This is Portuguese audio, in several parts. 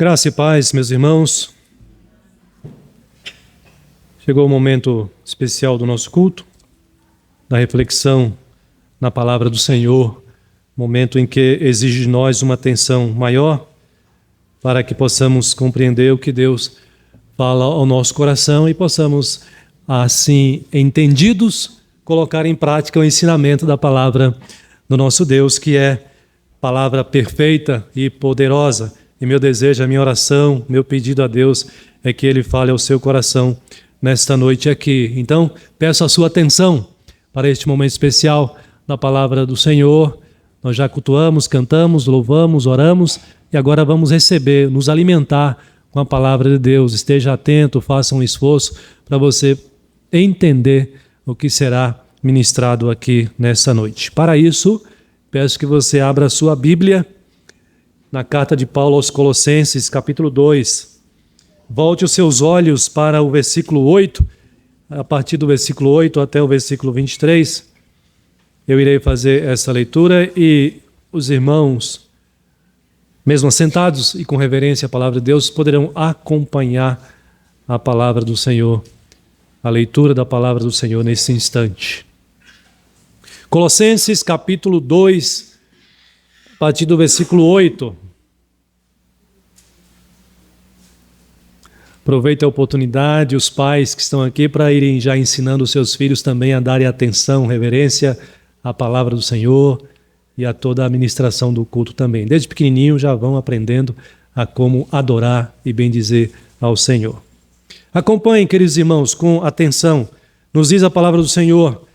Graça e paz, meus irmãos. Chegou o momento especial do nosso culto, da reflexão na palavra do Senhor, momento em que exige de nós uma atenção maior para que possamos compreender o que Deus fala ao nosso coração e possamos, assim, entendidos, colocar em prática o ensinamento da palavra do nosso Deus, que é palavra perfeita e poderosa. E meu desejo, a minha oração, meu pedido a Deus é que Ele fale ao seu coração nesta noite aqui. Então, peço a sua atenção para este momento especial da palavra do Senhor. Nós já cultuamos, cantamos, louvamos, oramos e agora vamos receber, nos alimentar com a palavra de Deus. Esteja atento, faça um esforço para você entender o que será ministrado aqui nesta noite. Para isso, peço que você abra a sua Bíblia na carta de Paulo aos Colossenses, capítulo 2. Volte os seus olhos para o versículo 8, a partir do versículo 8 até o versículo 23. Eu irei fazer essa leitura e os irmãos, mesmo assentados e com reverência à palavra de Deus, poderão acompanhar a palavra do Senhor, a leitura da palavra do Senhor nesse instante. Colossenses, capítulo 2, a partir do versículo 8. Aproveite a oportunidade, os pais que estão aqui, para irem já ensinando os seus filhos também a darem atenção, reverência à palavra do Senhor e a toda a administração do culto também. Desde pequenininho já vão aprendendo a como adorar e bendizer ao Senhor. Acompanhem, queridos irmãos, com atenção. Nos diz a palavra do Senhor: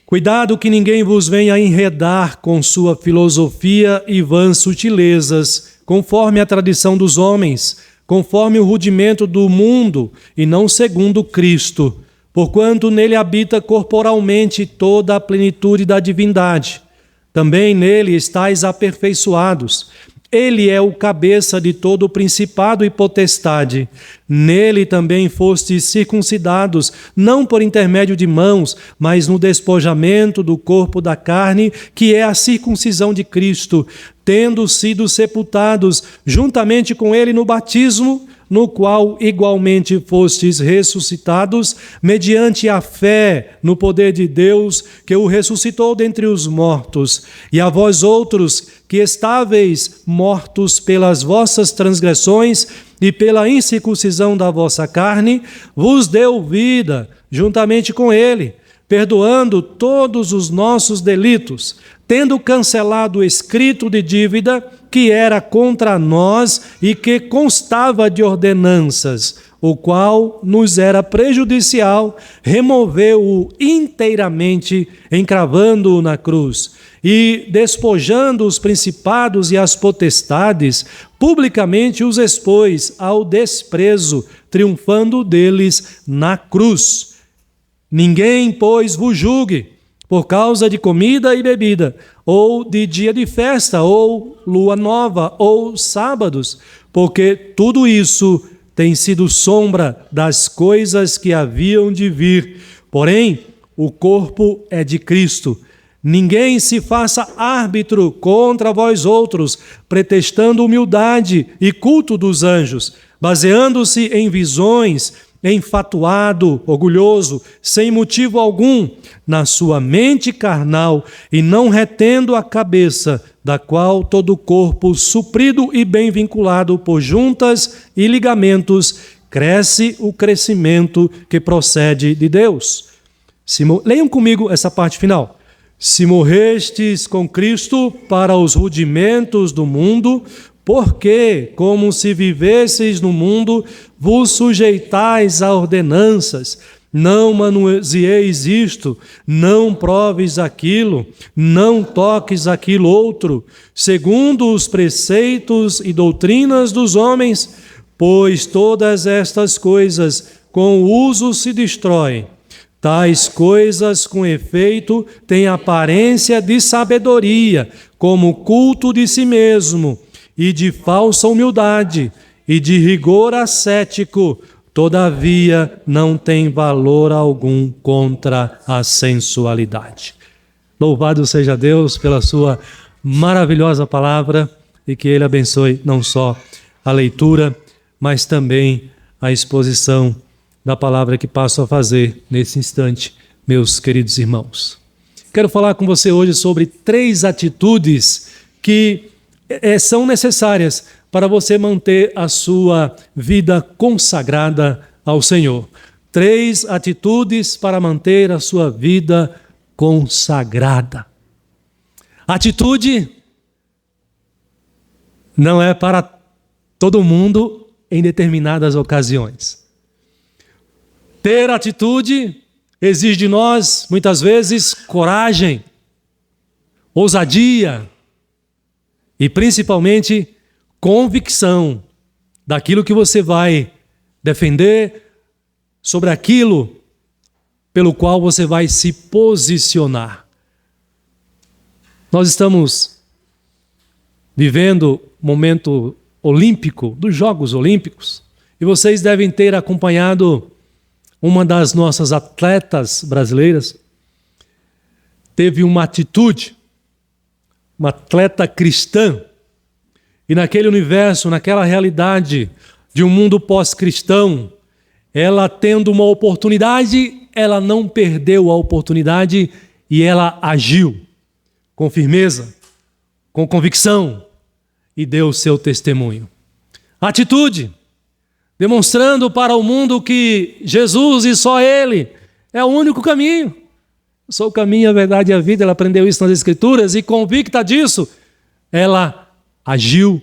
cuidado que ninguém vos venha enredar com sua filosofia e vãs sutilezas, conforme a tradição dos homens, conforme o rudimento do mundo e não segundo Cristo, porquanto nele habita corporalmente toda a plenitude da divindade. Também nele estáis aperfeiçoados. Ele é o cabeça de todo o principado e potestade. Nele também fostes circuncidados, não por intermédio de mãos, mas no despojamento do corpo da carne, que é a circuncisão de Cristo, tendo sido sepultados juntamente com ele no batismo, no qual igualmente fostes ressuscitados, mediante a fé no poder de Deus, que o ressuscitou dentre os mortos. E a vós outros, que estáveis mortos pelas vossas transgressões e pela incircuncisão da vossa carne, vos deu vida juntamente com ele, perdoando todos os nossos delitos, tendo cancelado o escrito de dívida que era contra nós e que constava de ordenanças, o qual nos era prejudicial, removeu-o inteiramente, encravando-o na cruz, e despojando os principados e as potestades, publicamente os expôs ao desprezo, triunfando deles na cruz. Ninguém, pois, vos julgue por causa de comida e bebida, ou de dia de festa, ou lua nova, ou sábados, porque tudo isso tem sido sombra das coisas que haviam de vir. Porém, o corpo é de Cristo. Ninguém se faça árbitro contra vós outros, pretextando humildade e culto dos anjos, baseando-se em visões, enfatuado, orgulhoso, sem motivo algum, na sua mente carnal, e não retendo a cabeça, da qual todo o corpo, suprido e bem vinculado por juntas e ligamentos, cresce o crescimento que procede de Deus. Leiam comigo essa parte final. Se morrestes com Cristo para os rudimentos do mundo, porque, como se vivesseis no mundo, vos sujeitais a ordenanças, não manuseieis isto, não proves aquilo, não toques aquilo outro, segundo os preceitos e doutrinas dos homens, pois todas estas coisas com o uso se destroem. Tais coisas, com efeito, têm aparência de sabedoria, como culto de si mesmo, e de falsa humildade, e de rigor ascético, todavia não tem valor algum contra a sensualidade. Louvado seja Deus pela sua maravilhosa palavra e que Ele abençoe não só a leitura, mas também a exposição da palavra que passo a fazer nesse instante, meus queridos irmãos. Quero falar com você hoje sobre 3 atitudes que são necessárias para você manter a sua vida consagrada ao Senhor. 3 atitudes para manter a sua vida consagrada. Atitude não é para todo mundo em determinadas ocasiões. Ter atitude exige de nós, muitas vezes, coragem, ousadia e, principalmente, convicção daquilo que você vai defender, sobre aquilo pelo qual você vai se posicionar. Nós estamos vivendo um momento olímpico, dos Jogos Olímpicos, e vocês devem ter acompanhado uma das nossas atletas brasileiras. Teve uma atitude, uma atleta cristã, e naquele universo, naquela realidade de um mundo pós-cristão, ela tendo uma oportunidade, ela não perdeu a oportunidade e ela agiu com firmeza, com convicção e deu o seu testemunho. Atitude, demonstrando para o mundo que Jesus e só Ele é o único caminho. Eu sou o caminho, a verdade e a vida. Ela aprendeu isso nas Escrituras e, convicta disso, ela agiu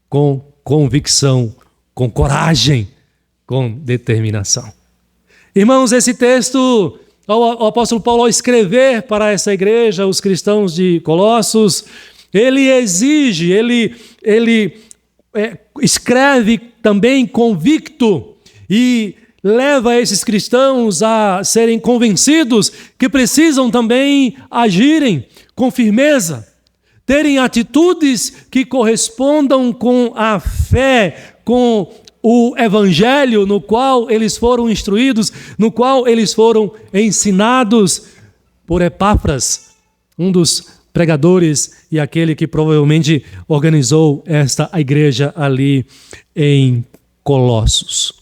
com convicção, com coragem, com determinação. Irmãos, esse texto, o apóstolo Paulo, ao escrever para essa igreja, os cristãos de Colossos, ele exige, ele escreve também convicto e leva esses cristãos a serem convencidos que precisam também agirem com firmeza, terem atitudes que correspondam com a fé, com o evangelho no qual eles foram instruídos, no qual eles foram ensinados por Epáfras, um dos pregadores e aquele que provavelmente organizou esta igreja ali em Colossos.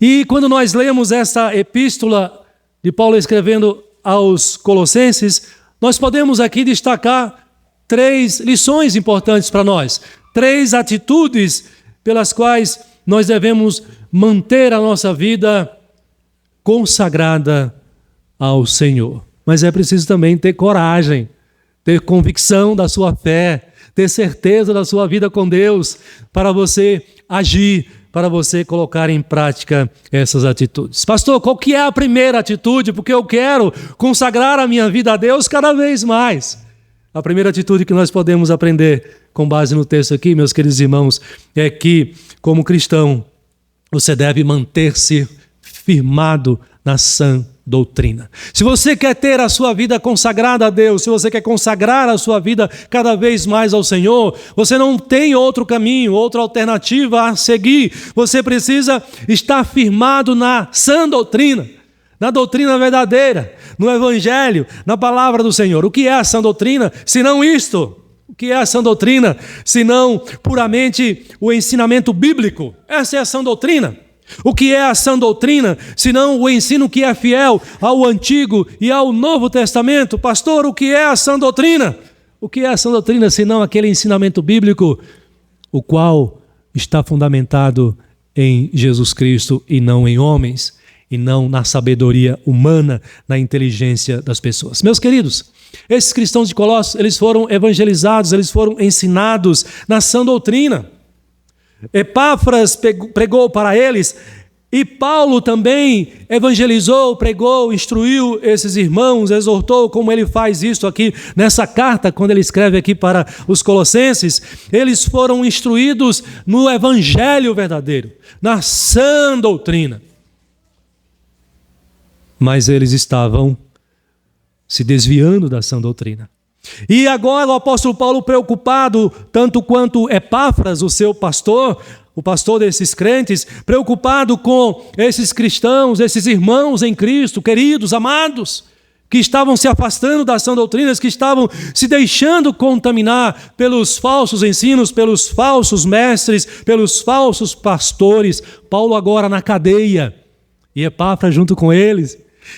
E quando nós lemos esta epístola de Paulo escrevendo aos Colossenses, nós podemos aqui destacar 3 lições importantes para nós, 3 atitudes pelas quais nós devemos manter a nossa vida consagrada ao Senhor. Mas é preciso também ter coragem, ter convicção da sua fé, ter certeza da sua vida com Deus, para você agir, para você colocar em prática essas atitudes. Pastor, qual que é a primeira atitude? Porque eu quero consagrar a minha vida a Deus cada vez mais. A primeira atitude que nós podemos aprender com base no texto aqui, meus queridos irmãos, é que, como cristão, você deve manter-se firmado na sã doutrina. Se você quer ter a sua vida consagrada a Deus, se você quer consagrar a sua vida cada vez mais ao Senhor, você não tem outro caminho, outra alternativa a seguir. Você precisa estar firmado na sã doutrina, na doutrina verdadeira, no Evangelho, na palavra do Senhor. O que é a sã doutrina, senão isto? O que é a sã doutrina, senão puramente o ensinamento bíblico? Essa é a sã doutrina. O que é a sã doutrina, senão o ensino que é fiel ao Antigo e ao Novo Testamento? Pastor, o que é a sã doutrina? O que é a sã doutrina, senão aquele ensinamento bíblico, o qual está fundamentado em Jesus Cristo e não em homens, e não na sabedoria humana, na inteligência das pessoas. Meus queridos, esses cristãos de Colossos, eles foram evangelizados, eles foram ensinados na sã doutrina. Epáfras pregou para eles, e Paulo também evangelizou, pregou, instruiu esses irmãos, exortou, como ele faz isso aqui nessa carta, quando ele escreve aqui para os Colossenses. Eles foram instruídos no evangelho verdadeiro, na sã doutrina. Mas eles estavam se desviando da sã doutrina. E agora o apóstolo Paulo, preocupado tanto quanto Epáfras, o seu pastor, o pastor desses crentes, preocupado com esses cristãos, esses irmãos em Cristo, queridos, amados, que estavam se afastando das sã doutrinas, que estavam se deixando contaminar pelos falsos ensinos, pelos falsos mestres, pelos falsos pastores. Paulo agora na cadeia, e Epáfras junto com eles.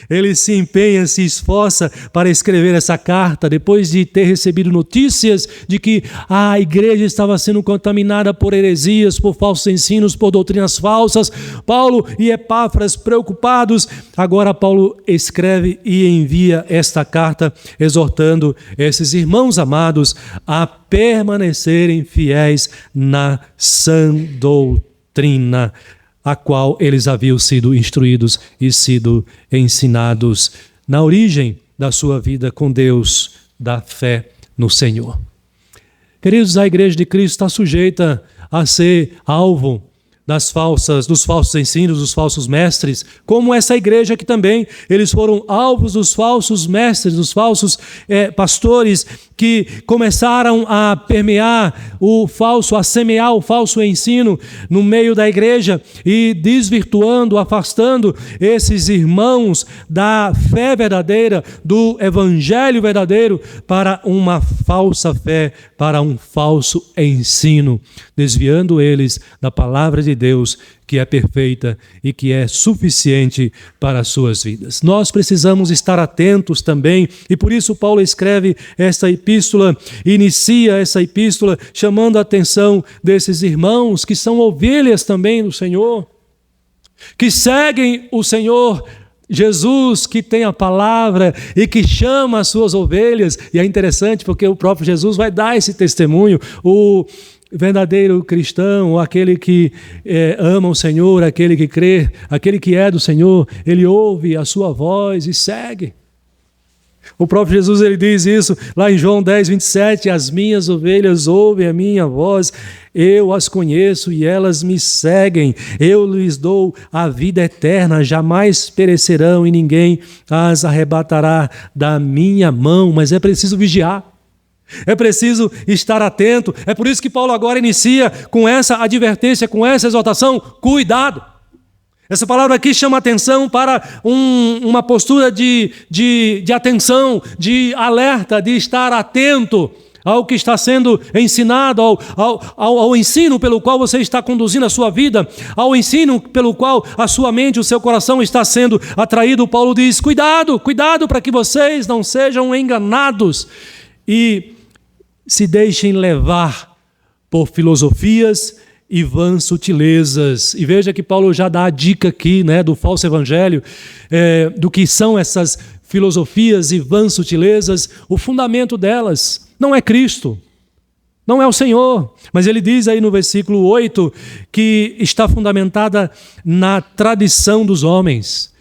Ele se empenha, se esforça para escrever essa carta, depois de ter recebido notícias de que a igreja estava sendo contaminada por heresias, por falsos ensinos, por doutrinas falsas. Paulo e Epáfras preocupados, agora Paulo escreve e envia esta carta, exortando esses irmãos amados a permanecerem fiéis na sã doutrina, a qual eles haviam sido instruídos e sido ensinados na origem da sua vida com Deus, da fé no Senhor. Queridos, a Igreja de Cristo está sujeita a ser alvo dos falsos ensinos, dos falsos mestres, como essa igreja que também eles foram alvos dos falsos mestres, dos falsos pastores que começaram a permear o falso, a semear o falso ensino no meio da igreja e desvirtuando, afastando esses irmãos da fé verdadeira, do evangelho verdadeiro, para uma falsa fé, para um falso ensino, desviando eles da palavra de Deus, que é perfeita e que é suficiente para as suas vidas. Nós precisamos estar atentos também, e por isso Paulo escreve esta epístola, inicia essa epístola chamando a atenção desses irmãos que são ovelhas também do Senhor, que seguem o Senhor Jesus, que tem a palavra e que chama as suas ovelhas. E é interessante porque o próprio Jesus vai dar esse testemunho. O verdadeiro cristão, aquele que ama o Senhor, aquele que crê, aquele que é do Senhor, ele ouve a sua voz e segue. O próprio Jesus ele diz isso lá em João 10, 27, as minhas ovelhas ouvem a minha voz, eu as conheço e elas me seguem, eu lhes dou a vida eterna, jamais perecerão e ninguém as arrebatará da minha mão. Mas é preciso vigiar. É preciso estar atento. É por isso que Paulo agora inicia com essa advertência, com essa exortação: cuidado. Essa palavra aqui chama atenção para uma postura de atenção, de alerta, de estar atento ao que está sendo ensinado, ao ensino pelo qual você está conduzindo a sua vida, ao ensino pelo qual a sua mente, o seu coração está sendo atraído. Paulo diz: cuidado, cuidado para que vocês não sejam enganados e se deixem levar por filosofias e vãs sutilezas. E veja que Paulo já dá a dica aqui, do falso evangelho, do que são essas filosofias e vãs sutilezas. O fundamento delas não é Cristo, não é o Senhor, mas ele diz aí no versículo 8 que está fundamentada na tradição dos homens,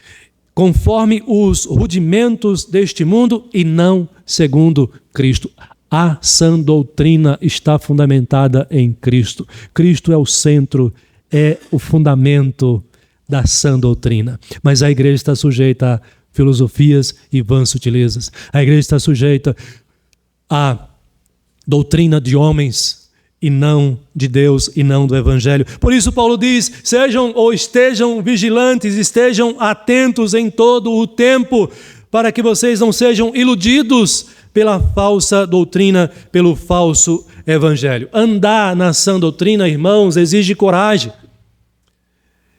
conforme os rudimentos deste mundo e não segundo Cristo. A sã doutrina está fundamentada em Cristo. Cristo é o centro, é o fundamento da sã doutrina. Mas a igreja está sujeita a filosofias e vãs sutilezas. A igreja está sujeita à doutrina de homens e não de Deus e não do Evangelho. Por isso Paulo diz: estejam vigilantes, estejam atentos em todo o tempo, para que vocês não sejam iludidos pela falsa doutrina, pelo falso evangelho. Andar na sã doutrina, irmãos, exige coragem,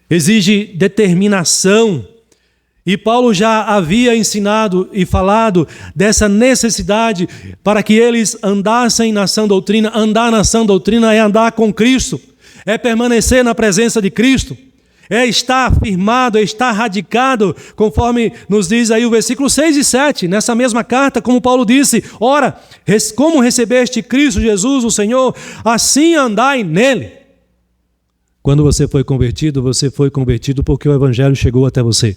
exige determinação. E Paulo já havia ensinado e falado dessa necessidade para que eles andassem na sã doutrina. Andar na sã doutrina é andar com Cristo, é permanecer na presença de Cristo, é estar firmado, é estar radicado, conforme nos diz aí o versículo 6 e 7, nessa mesma carta, como Paulo disse: ora, como recebeste Cristo Jesus, o Senhor, assim andai nele. Quando você foi convertido porque o Evangelho chegou até você.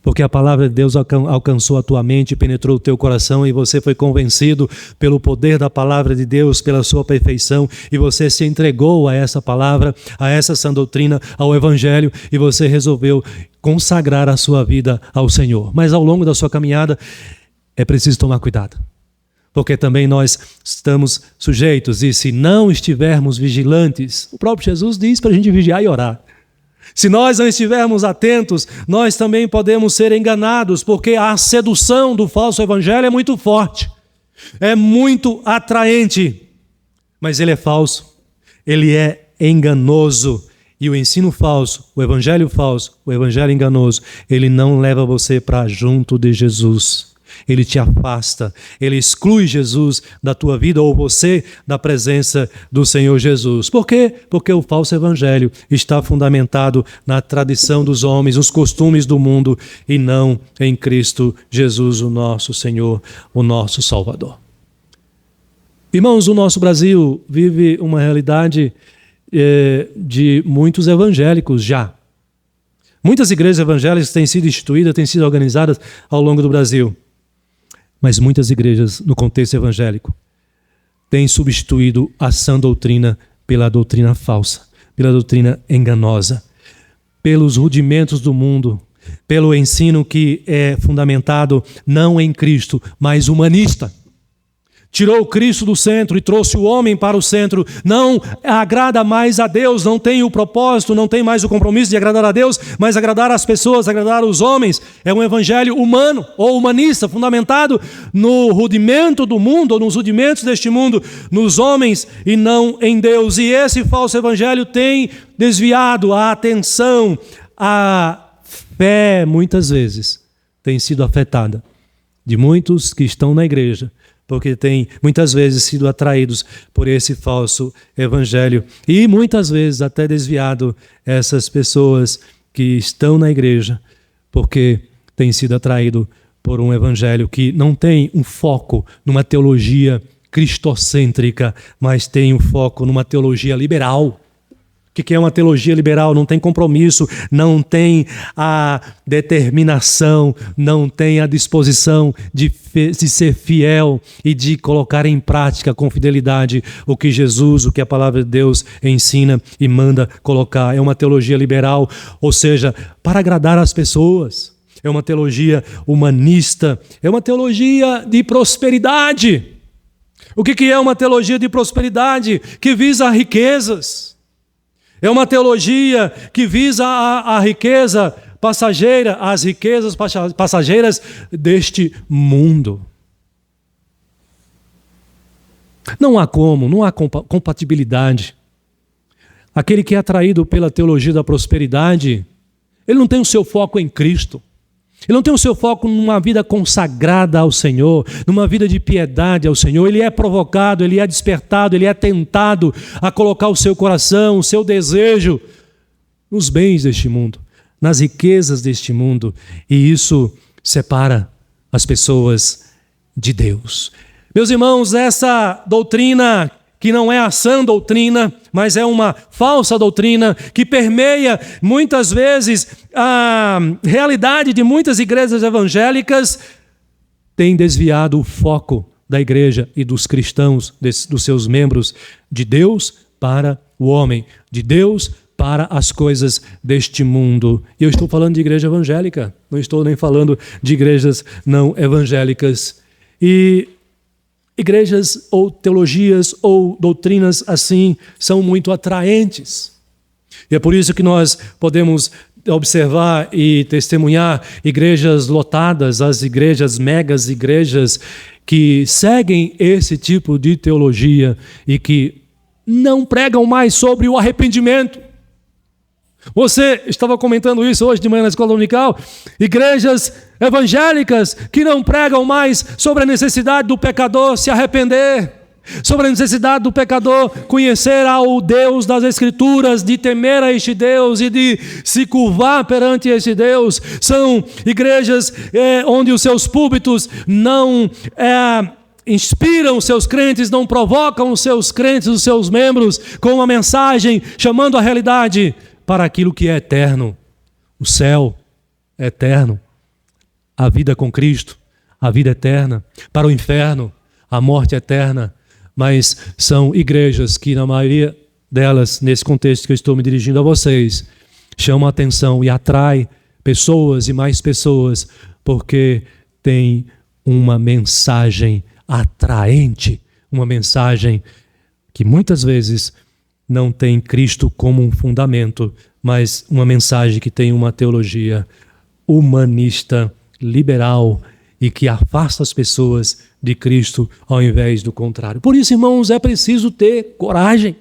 Porque a palavra de Deus alcançou a tua mente, penetrou o teu coração e você foi convencido pelo poder da palavra de Deus, pela sua perfeição, e você se entregou a essa palavra, a essa sã doutrina, ao Evangelho, e você resolveu consagrar a sua vida ao Senhor. Mas ao longo da sua caminhada é preciso tomar cuidado, porque também nós estamos sujeitos, e se não estivermos vigilantes, o próprio Jesus diz para a gente vigiar e orar. Se nós não estivermos atentos, nós também podemos ser enganados, porque a sedução do falso evangelho é muito forte, é muito atraente, mas ele é falso, ele é enganoso. E o ensino falso, o evangelho enganoso, ele não leva você para junto de Jesus. Ele te afasta, ele exclui Jesus da tua vida ou você da presença do Senhor Jesus. Por quê? Porque o falso evangelho está fundamentado na tradição dos homens, nos costumes do mundo e não em Cristo Jesus, o nosso Senhor, o nosso Salvador. Irmãos, o nosso Brasil vive uma realidade de muitos evangélicos já. Muitas igrejas evangélicas têm sido instituídas, têm sido organizadas ao longo do Brasil. Mas muitas igrejas, no contexto evangélico, têm substituído a sã doutrina pela doutrina falsa, pela doutrina enganosa, pelos rudimentos do mundo, pelo ensino que é fundamentado não em Cristo, mas humanista. Tirou o Cristo do centro e trouxe o homem para o centro. Não agrada mais a Deus, não tem o propósito, não tem mais o compromisso de agradar a Deus, mas agradar as pessoas, agradar os homens. É um evangelho humano ou humanista, fundamentado no rudimento do mundo, ou nos rudimentos deste mundo, nos homens e não em Deus. E esse falso evangelho tem desviado a atenção, a fé, muitas vezes, tem sido afetada de muitos que estão na igreja, porque têm muitas vezes sido atraídos por esse falso evangelho e muitas vezes até desviado essas pessoas que estão na igreja, porque têm sido atraídos por um evangelho que não tem um foco numa teologia cristocêntrica, mas tem um foco numa teologia liberal. O que é uma teologia liberal? Não tem compromisso, não tem a determinação, não tem a disposição de ser fiel e de colocar em prática com fidelidade o que Jesus, o que a palavra de Deus ensina e manda colocar. É uma teologia liberal, ou seja, para agradar as pessoas. É uma teologia humanista, é uma teologia de prosperidade. O que é uma teologia de prosperidade? Que visa riquezas. É uma teologia que visa a riqueza passageira, as riquezas passageiras deste mundo. Não há compatibilidade. Aquele que é atraído pela teologia da prosperidade, ele não tem o seu foco em Cristo. Ele não tem o seu foco numa vida consagrada ao Senhor, numa vida de piedade ao Senhor. Ele é provocado, ele é despertado, ele é tentado a colocar o seu coração, o seu desejo nos bens deste mundo, nas riquezas deste mundo. E isso separa as pessoas de Deus. Meus irmãos, essa doutrina que não é a sã doutrina, mas é uma falsa doutrina que permeia muitas vezes a realidade de muitas igrejas evangélicas, tem desviado o foco da igreja e dos cristãos, dos seus membros, de Deus para o homem, de Deus para as coisas deste mundo. E eu estou falando de igreja evangélica, não estou nem falando de igrejas não evangélicas. E igrejas ou teologias ou doutrinas assim são muito atraentes. E é por isso que nós podemos observar e testemunhar igrejas lotadas, as igrejas, megas igrejas, que seguem esse tipo de teologia e que não pregam mais sobre o arrependimento. Você estava comentando isso hoje de manhã na escola dominical. Igrejas evangélicas que não pregam mais sobre a necessidade do pecador se arrepender, sobre a necessidade do pecador conhecer ao Deus das Escrituras, de temer a este Deus e de se curvar perante este Deus. São igrejas onde os seus púlpitos não inspiram os seus crentes, não provocam os seus crentes, os seus membros, com uma mensagem chamando a realidade para aquilo que é eterno. O céu é eterno, a vida com Cristo, a vida eterna. Para o inferno, a morte eterna. Mas são igrejas que, na maioria delas, nesse contexto que eu estou me dirigindo a vocês, chamam a atenção e atrai pessoas e mais pessoas, porque tem uma mensagem atraente, uma mensagem que muitas vezes não tem Cristo como um fundamento, mas uma mensagem que tem uma teologia humanista, liberal e que afasta as pessoas de Cristo ao invés do contrário. Por isso, irmãos, é preciso ter coragem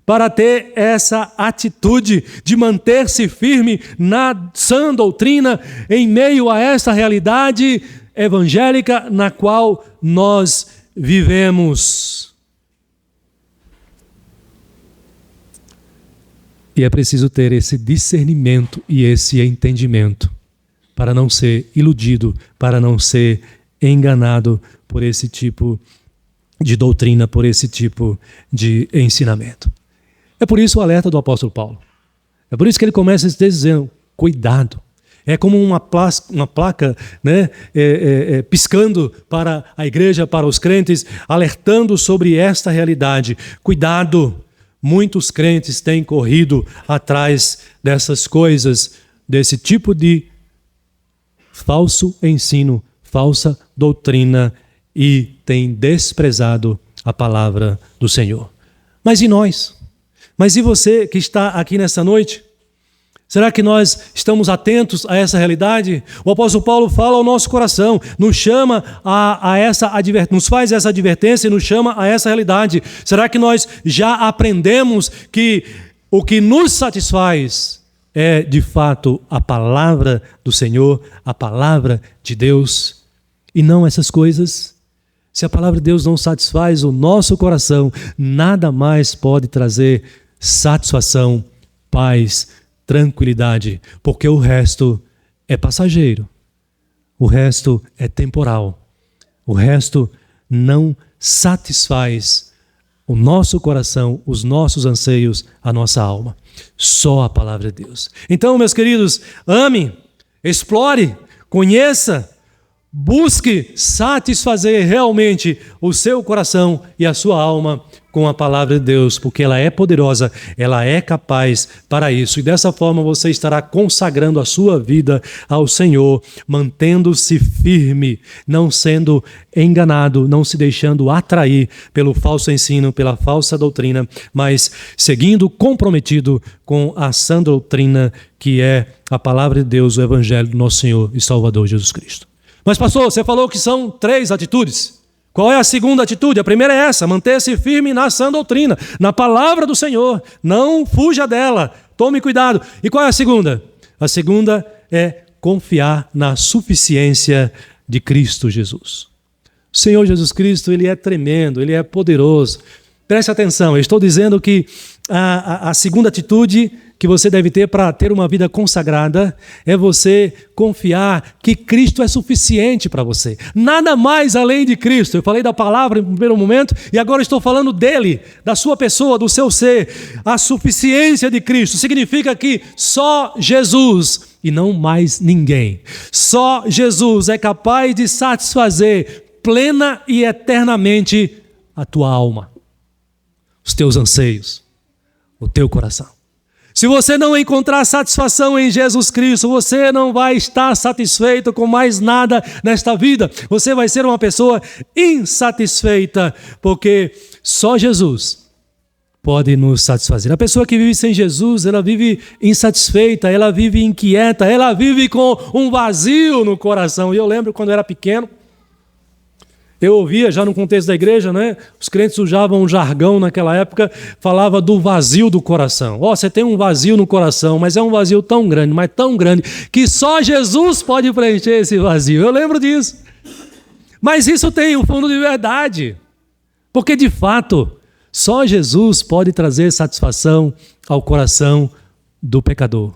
para ter essa atitude de manter-se firme na sã doutrina em meio a essa realidade evangélica na qual nós vivemos. E é preciso ter esse discernimento e esse entendimento para não ser iludido, para não ser enganado por esse tipo de doutrina, por esse tipo de ensinamento. É por isso o alerta do apóstolo Paulo. É por isso que ele começa dizendo, cuidado. É como uma placa, né, piscando para a igreja, para os crentes, alertando sobre esta realidade. Cuidado, muitos crentes têm corrido atrás dessas coisas, desse tipo de falso ensino, falsa doutrina e têm desprezado a palavra do Senhor. Mas e nós? Mas e você que está aqui nessa noite? Será que nós estamos atentos a essa realidade? O apóstolo Paulo fala ao nosso coração, nos chama nos faz essa advertência e nos chama a essa realidade. Será que nós já aprendemos que o que nos satisfaz é, de fato, a palavra do Senhor, a palavra de Deus, e não essas coisas? Se a palavra de Deus não satisfaz o nosso coração, nada mais pode trazer satisfação, paz, tranquilidade, porque o resto é passageiro, o resto é temporal, o resto não satisfaz o nosso coração, os nossos anseios, a nossa alma. Só a palavra de Deus. Então, meus queridos, ame, explore, conheça, busque satisfazer realmente o seu coração e a sua alma com a palavra de Deus, porque ela é poderosa, ela é capaz para isso. E dessa forma você estará consagrando a sua vida ao Senhor, mantendo-se firme, não sendo enganado, não se deixando atrair pelo falso ensino, pela falsa doutrina, mas seguindo comprometido com a sã doutrina que é a palavra de Deus, o Evangelho do nosso Senhor e Salvador Jesus Cristo. Mas pastor, você falou que são 3 atitudes. Qual é a segunda atitude? A primeira é essa, manter-se firme na sã doutrina, na palavra do Senhor. Não fuja dela, tome cuidado. E qual é a segunda? A segunda é confiar na suficiência de Cristo Jesus. O Senhor Jesus Cristo, Ele é tremendo, Ele é poderoso. Preste atenção, eu estou dizendo que a segunda atitude que você deve ter para ter uma vida consagrada é você confiar que Cristo é suficiente para você. Nada mais além de Cristo. Eu falei da palavra no primeiro momento e agora estou falando dele, da sua pessoa, do seu ser. A suficiência de Cristo significa que só Jesus e não mais ninguém. Só Jesus é capaz de satisfazer plena e eternamente a tua alma, os teus anseios, o teu coração. Se você não encontrar satisfação em Jesus Cristo, você não vai estar satisfeito com mais nada nesta vida. Você vai ser uma pessoa insatisfeita, porque só Jesus pode nos satisfazer. A pessoa que vive sem Jesus, ela vive insatisfeita, ela vive inquieta, ela vive com um vazio no coração. E eu lembro quando eu era pequeno, eu ouvia já no contexto da igreja, né? Os crentes usavam um jargão naquela época, falava do vazio do coração. Você tem um vazio no coração, mas é um vazio tão grande, mas tão grande, que só Jesus pode preencher esse vazio. Eu lembro disso. Mas isso tem um fundo de verdade, porque de fato, só Jesus pode trazer satisfação ao coração do pecador,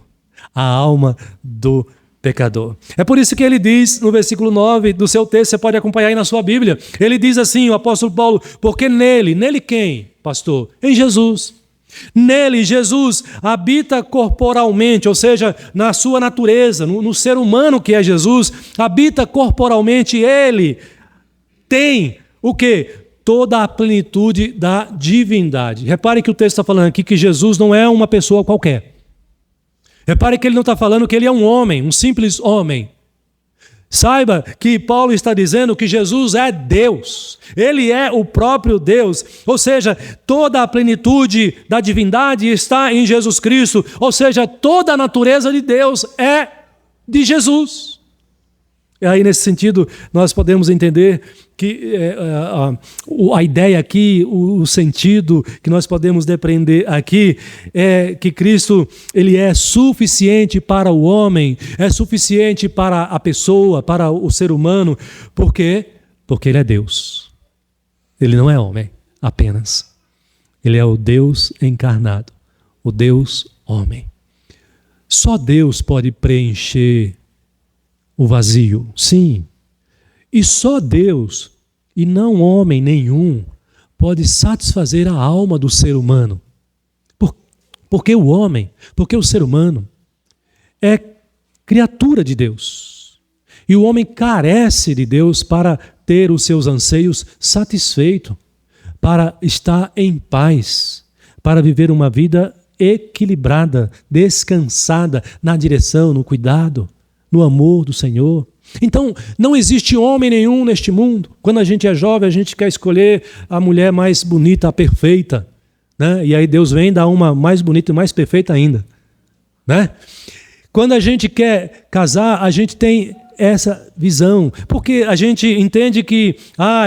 à alma do pecador. É por isso que ele diz no versículo 9 do seu texto, você pode acompanhar aí na sua Bíblia, ele diz assim, o apóstolo Paulo, porque nele quem, pastor? Em Jesus. Nele, Jesus habita corporalmente, ou seja, na sua natureza, no ser humano que é Jesus, habita corporalmente, ele tem o quê? Toda a plenitude da divindade. Repare que o texto está falando aqui que Jesus não é uma pessoa qualquer. Repare que ele não está falando que ele é um homem, um simples homem. Saiba que Paulo está dizendo que Jesus é Deus, Ele é o próprio Deus, ou seja, toda a plenitude da divindade está em Jesus Cristo, ou seja, toda a natureza de Deus é de Jesus. E aí, nesse sentido, nós podemos entender que a ideia aqui, o sentido que nós podemos depreender aqui é que Cristo, Ele é suficiente para o homem, é suficiente para a pessoa, para o ser humano. Por quê? Porque Ele é Deus. Ele não é homem apenas. Ele é o Deus encarnado, o Deus homem. Só Deus pode preencher o vazio, sim. E só Deus, e não homem nenhum, pode satisfazer a alma do ser humano. Porque o homem, porque o ser humano é criatura de Deus. E o homem carece de Deus para ter os seus anseios satisfeitos, para estar em paz, para viver uma vida equilibrada, descansada na direção, no cuidado, no amor do Senhor. Então, não existe homem nenhum neste mundo. Quando a gente é jovem, a gente quer escolher a mulher mais bonita, a perfeita, né? E aí Deus vem dar uma mais bonita e mais perfeita ainda, né? Quando a gente quer casar, a gente tem essa visão, porque a gente entende que,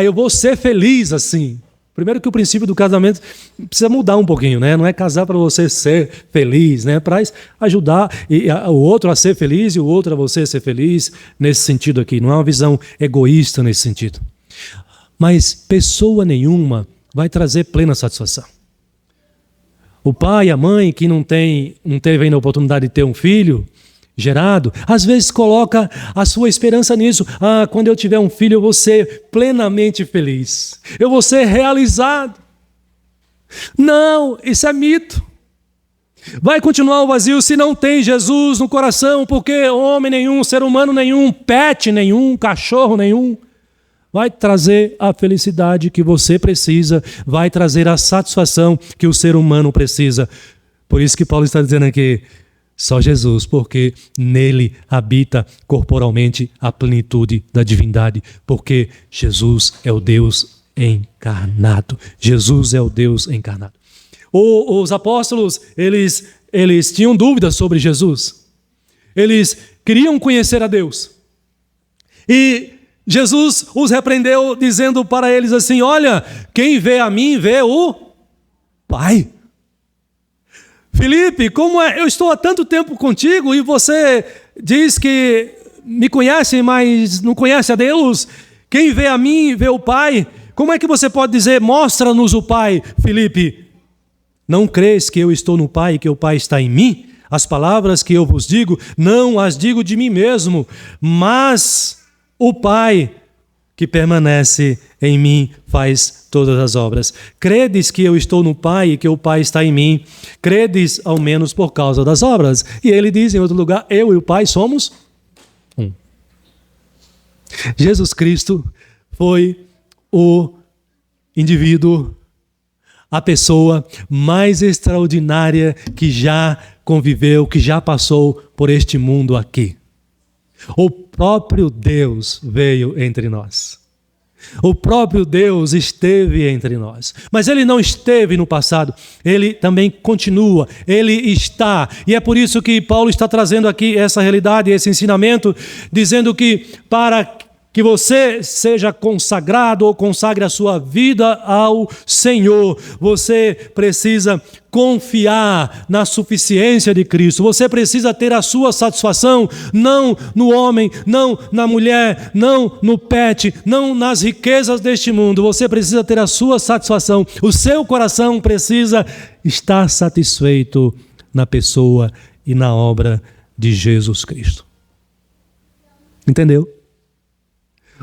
eu vou ser feliz assim. Primeiro que o princípio do casamento precisa mudar um pouquinho, né? Não é casar para você ser feliz, né? Para ajudar o outro a ser feliz e o outro a você ser feliz, nesse sentido aqui. Não é uma visão egoísta nesse sentido. Mas pessoa nenhuma vai trazer plena satisfação. O pai e a mãe que não teve ainda a oportunidade de ter um filho gerado, às vezes coloca a sua esperança nisso. Quando eu tiver um filho eu vou ser plenamente feliz, eu vou ser realizado. Não, isso é mito. Vai continuar o vazio se não tem Jesus no coração, porque homem nenhum, ser humano nenhum, pet nenhum, cachorro nenhum vai trazer a felicidade que você precisa, vai trazer a satisfação que o ser humano precisa. Por isso que Paulo está dizendo aqui, só Jesus, porque nele habita corporalmente a plenitude da divindade, porque Jesus é o Deus encarnado. Jesus é o Deus encarnado. Os apóstolos, eles tinham dúvidas sobre Jesus. Eles queriam conhecer a Deus. E Jesus os repreendeu dizendo para eles assim, olha, quem vê a mim vê o Pai. Filipe, como é? Eu estou há tanto tempo contigo e você diz que me conhece, mas não conhece a Deus? Quem vê a mim, vê o Pai. Como é que você pode dizer, mostra-nos o Pai, Filipe? Não crês que eu estou no Pai e que o Pai está em mim? As palavras que eu vos digo, não as digo de mim mesmo, mas o Pai que permanece em mim faz todas as obras. Credes que eu estou no Pai e que o Pai está em mim? Credes ao menos por causa das obras? E ele diz em outro lugar, eu e o Pai somos um. Jesus Cristo foi o indivíduo, a pessoa mais extraordinária que já conviveu, que já passou por este mundo aqui. O próprio Deus veio entre nós. O próprio Deus esteve entre nós. Mas Ele não esteve no passado. Ele também continua. Ele está. E é por isso que Paulo está trazendo aqui essa realidade, esse ensinamento, dizendo que para que você seja consagrado ou consagre a sua vida ao Senhor, você precisa confiar na suficiência de Cristo. Você precisa ter a sua satisfação não no homem, não na mulher, não no pet, não nas riquezas deste mundo. Você precisa ter a sua satisfação. O seu coração precisa estar satisfeito na pessoa e na obra de Jesus Cristo. Entendeu?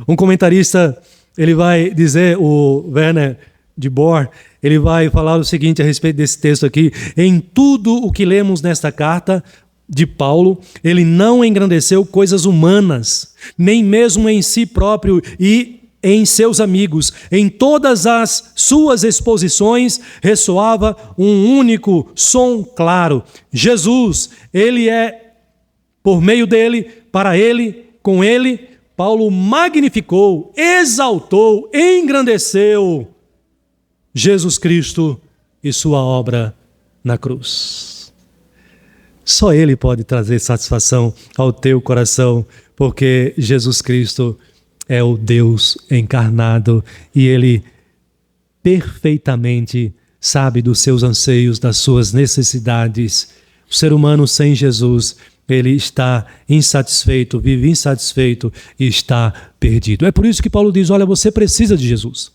Um comentarista, ele vai dizer, o Werner de Boer, ele vai falar o seguinte a respeito desse texto aqui: em tudo o que lemos nesta carta de Paulo, ele não engrandeceu coisas humanas, nem mesmo em si próprio e em seus amigos. Em todas as suas exposições ressoava um único som claro: Jesus. Ele é por meio dele, para ele, com ele, Paulo magnificou, exaltou, engrandeceu Jesus Cristo e sua obra na cruz. Só Ele pode trazer satisfação ao teu coração, porque Jesus Cristo é o Deus encarnado e Ele perfeitamente sabe dos seus anseios, das suas necessidades. O ser humano sem Jesus, ele está insatisfeito, vive insatisfeito e está perdido. É por isso que Paulo diz, olha, você precisa de Jesus.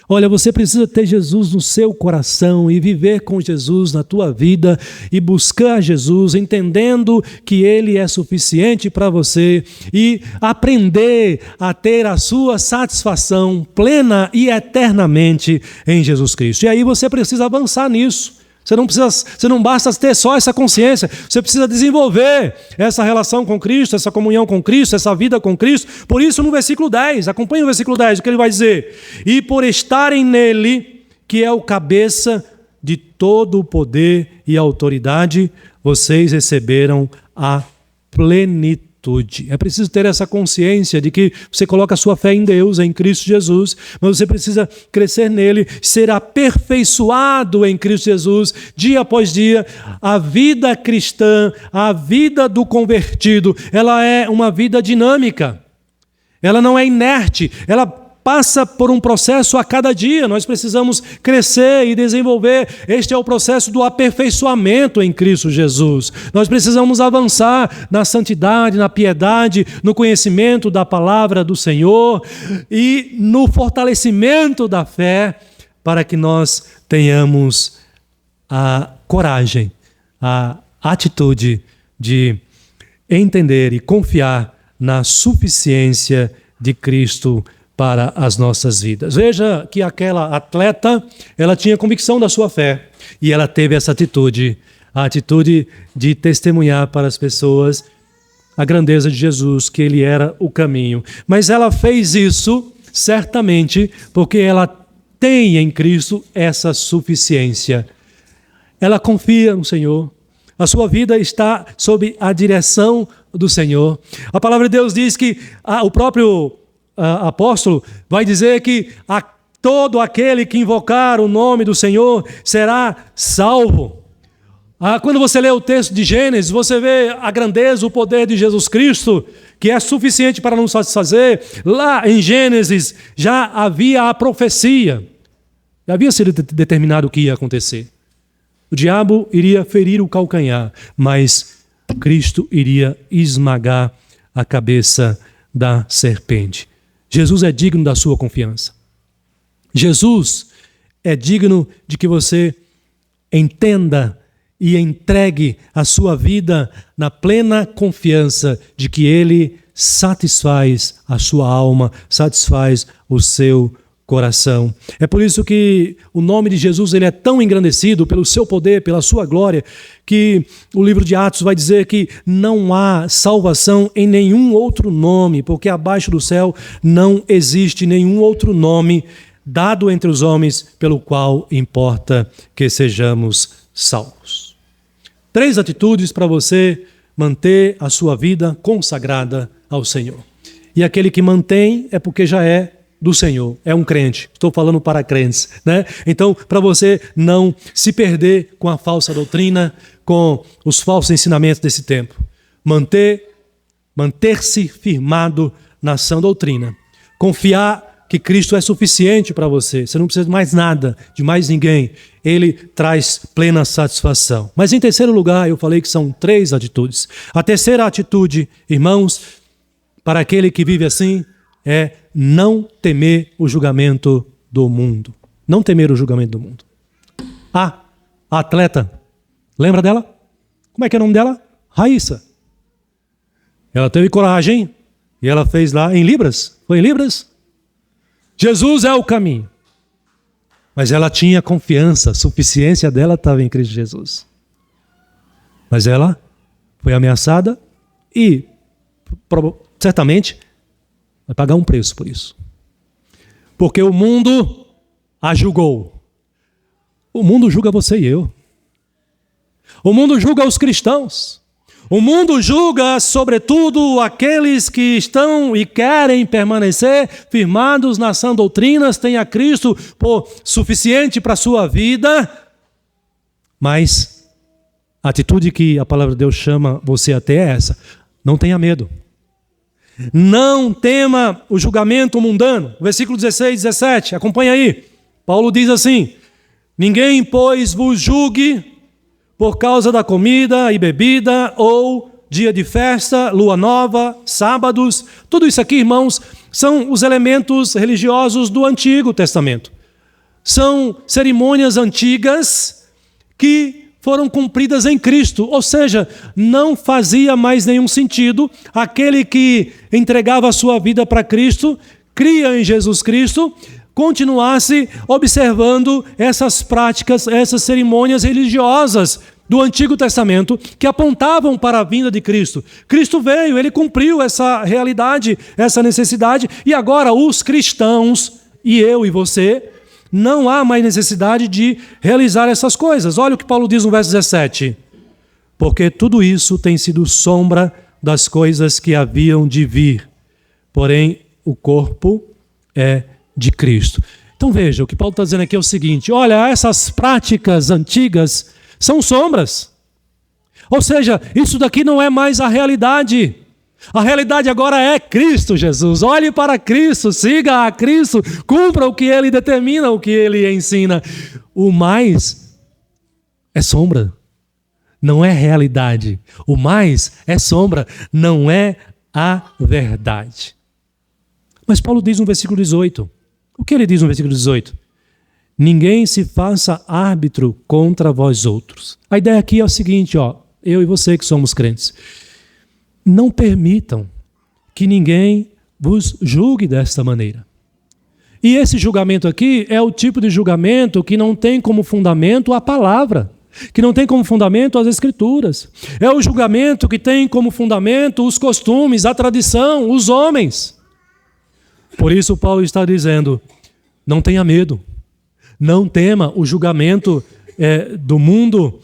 Olha, você precisa ter Jesus no seu coração e viver com Jesus na tua vida e buscar Jesus, entendendo que Ele é suficiente para você e aprender a ter a sua satisfação plena e eternamente em Jesus Cristo. E aí você precisa avançar nisso. Você não basta ter só essa consciência, você precisa desenvolver essa relação com Cristo, essa comunhão com Cristo, essa vida com Cristo. Por isso, no versículo 10, acompanhe o versículo 10, o que ele vai dizer. E por estarem nele, que é o cabeça de todo o poder e autoridade, vocês receberam a plenitude. É preciso ter essa consciência de que você coloca a sua fé em Deus, em Cristo Jesus, mas você precisa crescer nele, ser aperfeiçoado em Cristo Jesus, dia após dia. A vida cristã, a vida do convertido, ela é uma vida dinâmica, ela não é inerte, ela passa por um processo a cada dia. Nós precisamos crescer e desenvolver. Este é o processo do aperfeiçoamento em Cristo Jesus. Nós precisamos avançar na santidade, na piedade, no conhecimento da palavra do Senhor e no fortalecimento da fé, para que nós tenhamos a coragem, a atitude de entender e confiar na suficiência de Cristo para as nossas vidas. Veja que aquela atleta, ela tinha convicção da sua fé e ela teve essa atitude, a atitude de testemunhar para as pessoas a grandeza de Jesus, que Ele era o caminho. Mas ela fez isso certamente porque ela tem em Cristo essa suficiência. Ela confia no Senhor. A sua vida está sob a direção do Senhor. A palavra de Deus diz que o próprio apóstolo vai dizer que a todo aquele que invocar o nome do Senhor será salvo. Quando você lê o texto de Gênesis, você vê a grandeza, o poder de Jesus Cristo, que é suficiente para nos satisfazer. Lá em Gênesis já havia a profecia, já havia sido determinado o que ia acontecer. O diabo iria ferir o calcanhar, mas Cristo iria esmagar a cabeça da serpente. Jesus é digno da sua confiança. Jesus é digno de que você entenda e entregue a sua vida na plena confiança de que Ele satisfaz a sua alma, satisfaz o seu coração. É por isso que o nome de Jesus ele é tão engrandecido pelo seu poder, pela sua glória, que o livro de Atos vai dizer que não há salvação em nenhum outro nome, porque abaixo do céu não existe nenhum outro nome dado entre os homens pelo qual importa que sejamos salvos. 3 atitudes para você manter a sua vida consagrada ao Senhor. E aquele que mantém é porque já é do Senhor, é um crente. Estou falando para crentes, né? Então, para você não se perder com a falsa doutrina, com os falsos ensinamentos desse tempo. Manter-se firmado na sã doutrina. Confiar que Cristo é suficiente para você. Você não precisa de mais nada, de mais ninguém. Ele traz plena satisfação. Mas em terceiro lugar, eu falei que são 3 atitudes. A terceira atitude, irmãos, para aquele que vive assim, é não temer o julgamento do mundo. Não temer o julgamento do mundo. A atleta, lembra dela? Como é que é o nome dela? Raíssa. Ela teve coragem e ela fez lá em Libras. Foi em Libras? Jesus é o caminho. Mas ela tinha confiança, a suficiência dela estava em Cristo Jesus. Mas ela foi ameaçada e certamente vai pagar um preço por isso. Porque o mundo a julgou. O mundo julga você e eu. O mundo julga os cristãos. O mundo julga, sobretudo, aqueles que estão e querem permanecer firmados nas sãs doutrinas, têm a Cristo por suficiente para a sua vida, mas a atitude que a palavra de Deus chama você até é essa: não tenha medo. Não tema o julgamento mundano. Versículo 16, 17, acompanha aí. Paulo diz assim: ninguém, pois, vos julgue por causa da comida e bebida, ou dia de festa, lua nova, sábados. Tudo isso aqui, irmãos, são os elementos religiosos do Antigo Testamento. São cerimônias antigas que foram cumpridas em Cristo, ou seja, não fazia mais nenhum sentido aquele que entregava a sua vida para Cristo, cria em Jesus Cristo, continuasse observando essas práticas, essas cerimônias religiosas do Antigo Testamento que apontavam para a vinda de Cristo. Cristo veio, ele cumpriu essa realidade, essa necessidade, e agora os cristãos, e eu e você, não há mais necessidade de realizar essas coisas. Olha o que Paulo diz no verso 17. Porque tudo isso tem sido sombra das coisas que haviam de vir. Porém, o corpo é de Cristo. Então veja, o que Paulo está dizendo aqui é o seguinte: olha, essas práticas antigas são sombras. Ou seja, isso daqui não é mais a realidade. A realidade agora é Cristo Jesus. Olhe para Cristo, siga a Cristo, cumpra o que Ele determina, o que Ele ensina. O mais é sombra, não é realidade. O mais é sombra, não é a verdade. Mas Paulo diz no versículo 18. O que ele diz no versículo 18? Ninguém se faça árbitro contra vós outros. A ideia aqui é o seguinte, eu e você que somos crentes. Não permitam que ninguém vos julgue desta maneira. E esse julgamento aqui é o tipo de julgamento que não tem como fundamento a palavra, que não tem como fundamento as Escrituras. É o julgamento que tem como fundamento os costumes, a tradição, os homens. Por isso Paulo está dizendo: não tenha medo, não tema o julgamento do mundo.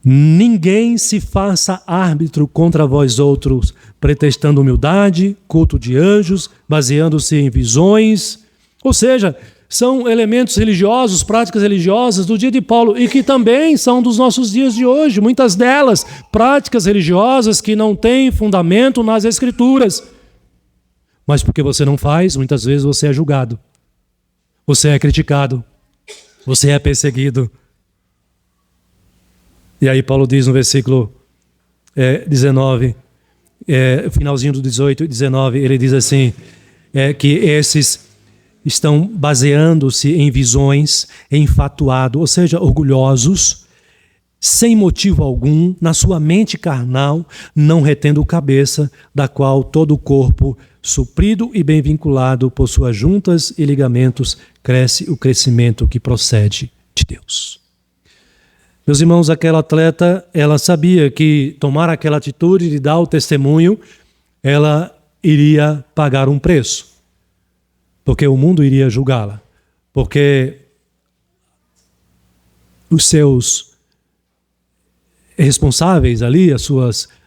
Ninguém se faça árbitro contra vós outros, pretextando humildade, culto de anjos, baseando-se em visões. Ou seja, são elementos religiosos, práticas religiosas do dia de Paulo e que também são dos nossos dias de hoje. Muitas delas, práticas religiosas que não têm fundamento nas Escrituras. Mas porque você não faz, muitas vezes você é julgado. Você é criticado. Você é perseguido. E aí Paulo diz no versículo 19, finalzinho do 18 e 19, ele diz assim, que esses estão baseando-se em visões, enfatuados, ou seja, orgulhosos, sem motivo algum, na sua mente carnal, não retendo cabeça, da qual todo o corpo, suprido e bem vinculado por suas juntas e ligamentos, cresce o crescimento que procede de Deus. Meus irmãos, aquela atleta, ela sabia que tomar aquela atitude de dar o testemunho, ela iria pagar um preço. Porque o mundo iria julgá-la. Porque os seus responsáveis ali,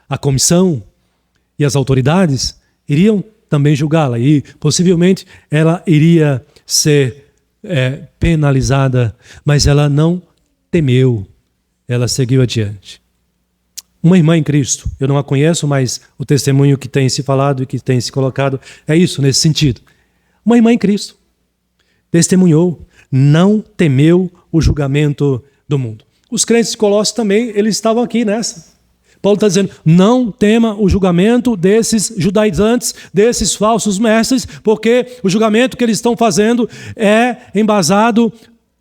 a comissão e as autoridades, iriam também julgá-la. E possivelmente ela iria ser penalizada, mas ela não temeu. Ela seguiu adiante. Uma irmã em Cristo, eu não a conheço, mas o testemunho que tem se falado e que tem se colocado é isso, nesse sentido. Uma irmã em Cristo testemunhou, não temeu o julgamento do mundo. Os crentes de Colossos também, eles estavam aqui nessa. Paulo está dizendo, não tema o julgamento desses judaizantes, desses falsos mestres, porque o julgamento que eles estão fazendo é embasado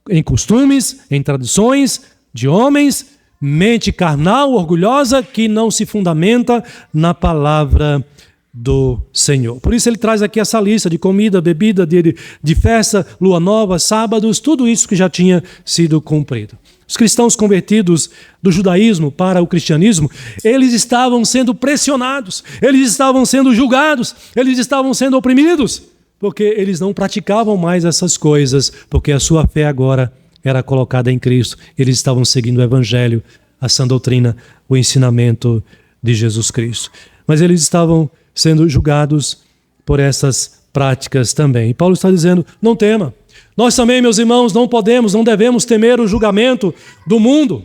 em costumes, em tradições, de homens, mente carnal, orgulhosa, que não se fundamenta na palavra do Senhor. Por isso ele traz aqui essa lista de comida, bebida, de festa, lua nova, sábados, tudo isso que já tinha sido cumprido. Os cristãos convertidos do judaísmo para o cristianismo, eles estavam sendo pressionados, eles estavam sendo julgados, eles estavam sendo oprimidos, porque eles não praticavam mais essas coisas, porque a sua fé agora era colocada em Cristo. Eles estavam seguindo o Evangelho, a sã doutrina, o ensinamento de Jesus Cristo. Mas eles estavam sendo julgados por essas práticas também. E Paulo está dizendo, não tema. Nós também, meus irmãos, não devemos temer o julgamento do mundo.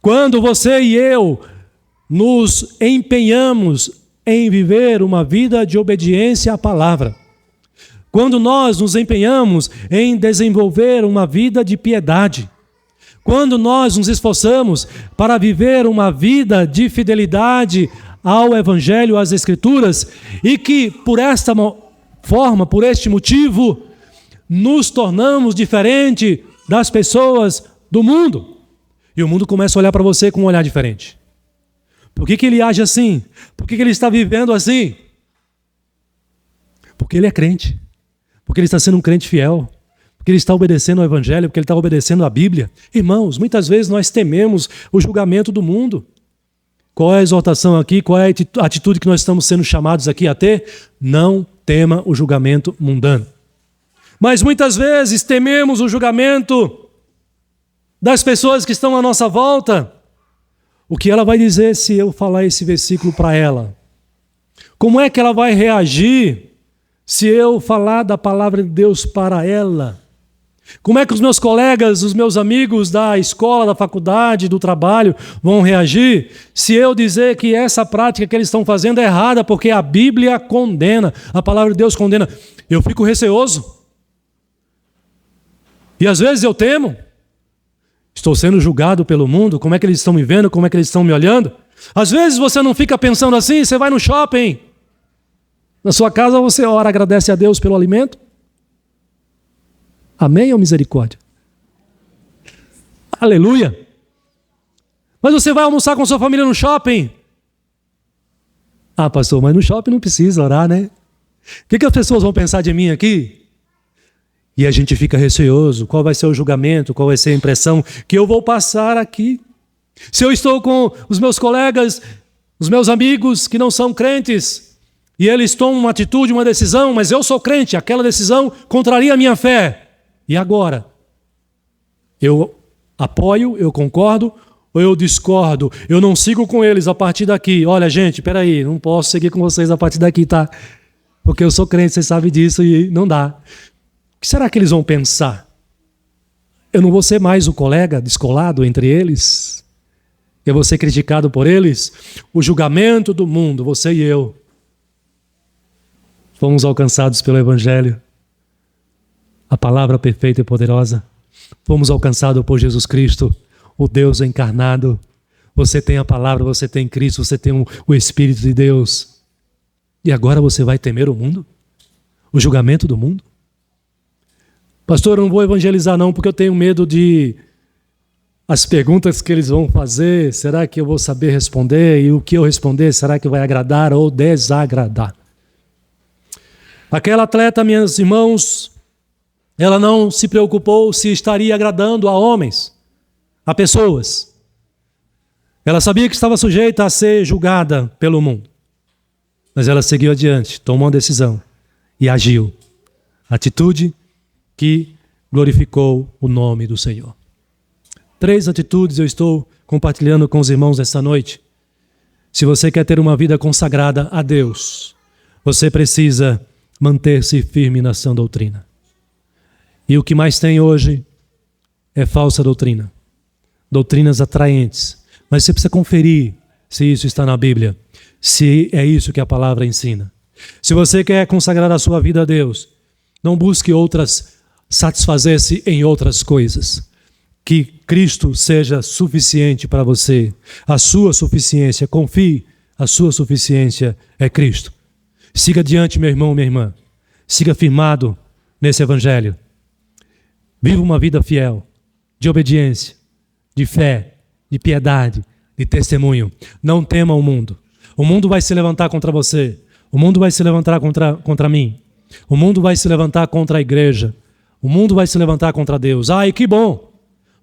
Quando você e eu nos empenhamos em viver uma vida de obediência à palavra, quando nós nos empenhamos em desenvolver uma vida de piedade, quando nós nos esforçamos para viver uma vida de fidelidade ao Evangelho, às Escrituras, e que por esta forma, por este motivo, nos tornamos diferente das pessoas do mundo. E o mundo começa a olhar para você com um olhar diferente. Por que ele age assim? Por que ele está vivendo assim? Porque ele é crente. Porque ele está sendo um crente fiel. Porque ele está obedecendo ao Evangelho, porque ele está obedecendo à Bíblia. Irmãos, muitas vezes nós tememos o julgamento do mundo. Qual é a exortação aqui? Qual é a atitude que nós estamos sendo chamados aqui a ter? Não tema o julgamento mundano. Mas muitas vezes tememos o julgamento das pessoas que estão à nossa volta. O que ela vai dizer se eu falar esse versículo para ela? Como é que ela vai reagir se eu falar da palavra de Deus para ela? Como é que os meus colegas, os meus amigos da escola, da faculdade, do trabalho vão reagir se eu dizer que essa prática que eles estão fazendo é errada, porque a Bíblia condena, a palavra de Deus condena? Eu fico receoso. E às vezes eu temo. Estou sendo julgado pelo mundo, como é que eles estão me vendo, como é que eles estão me olhando? Às vezes você não fica pensando assim, você vai no shopping. Na sua casa você ora, agradece a Deus pelo alimento. Amém ou misericórdia? Aleluia! Mas você vai almoçar com sua família no shopping. Ah, pastor, mas no shopping não precisa orar, né? O que as pessoas vão pensar de mim aqui? E a gente fica receoso. Qual vai ser o julgamento? Qual vai ser a impressão que eu vou passar aqui? Se eu estou com os meus colegas, os meus amigos que não são crentes, e eles tomam uma atitude, uma decisão, mas eu sou crente, aquela decisão contraria a minha fé. E agora? Eu apoio, eu concordo, ou eu discordo? Eu não sigo com eles a partir daqui. Olha, gente, peraí, não posso seguir com vocês a partir daqui, tá? Porque eu sou crente, vocês sabem disso e não dá. O que será que eles vão pensar? Eu não vou ser mais o colega descolado entre eles? Eu vou ser criticado por eles? O julgamento do mundo, você e eu, fomos alcançados pelo Evangelho. A palavra perfeita e poderosa. Fomos alcançados por Jesus Cristo, o Deus encarnado. Você tem a palavra, você tem Cristo, você tem o Espírito de Deus. E agora você vai temer o mundo? O julgamento do mundo? Pastor, eu não vou evangelizar não, porque eu tenho medo de as perguntas que eles vão fazer. Será que eu vou saber responder? E o que eu responder, será que vai agradar ou desagradar? Aquela atleta, meus irmãos, ela não se preocupou se estaria agradando a homens, a pessoas. Ela sabia que estava sujeita a ser julgada pelo mundo. Mas ela seguiu adiante, tomou uma decisão e agiu. Atitude que glorificou o nome do Senhor. 3 atitudes eu estou compartilhando com os irmãos esta noite. Se você quer ter uma vida consagrada a Deus, você precisa manter-se firme na sã doutrina. E o que mais tem hoje é falsa doutrina. Doutrinas atraentes. Mas você precisa conferir se isso está na Bíblia, se é isso que a palavra ensina. Se você quer consagrar a sua vida a Deus, não busque satisfazer-se em outras coisas. Que Cristo seja suficiente para você. A sua suficiência, confie, a sua suficiência é Cristo. Siga adiante, meu irmão, minha irmã. Siga firmado nesse Evangelho. Viva uma vida fiel, de obediência, de fé, de piedade, de testemunho. Não tema o mundo. O mundo vai se levantar contra você. O mundo vai se levantar contra mim. O mundo vai se levantar contra a igreja. O mundo vai se levantar contra Deus. E que bom!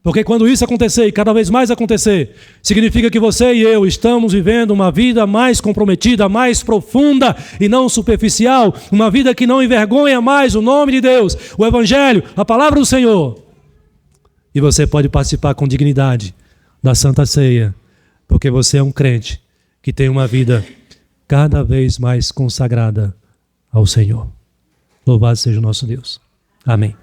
Porque quando isso acontecer, e cada vez mais acontecer, significa que você e eu estamos vivendo uma vida mais comprometida, mais profunda e não superficial, uma vida que não envergonha mais o nome de Deus, o Evangelho, a palavra do Senhor. E você pode participar com dignidade da Santa Ceia, porque você é um crente que tem uma vida cada vez mais consagrada ao Senhor. Louvado seja o nosso Deus. Amém.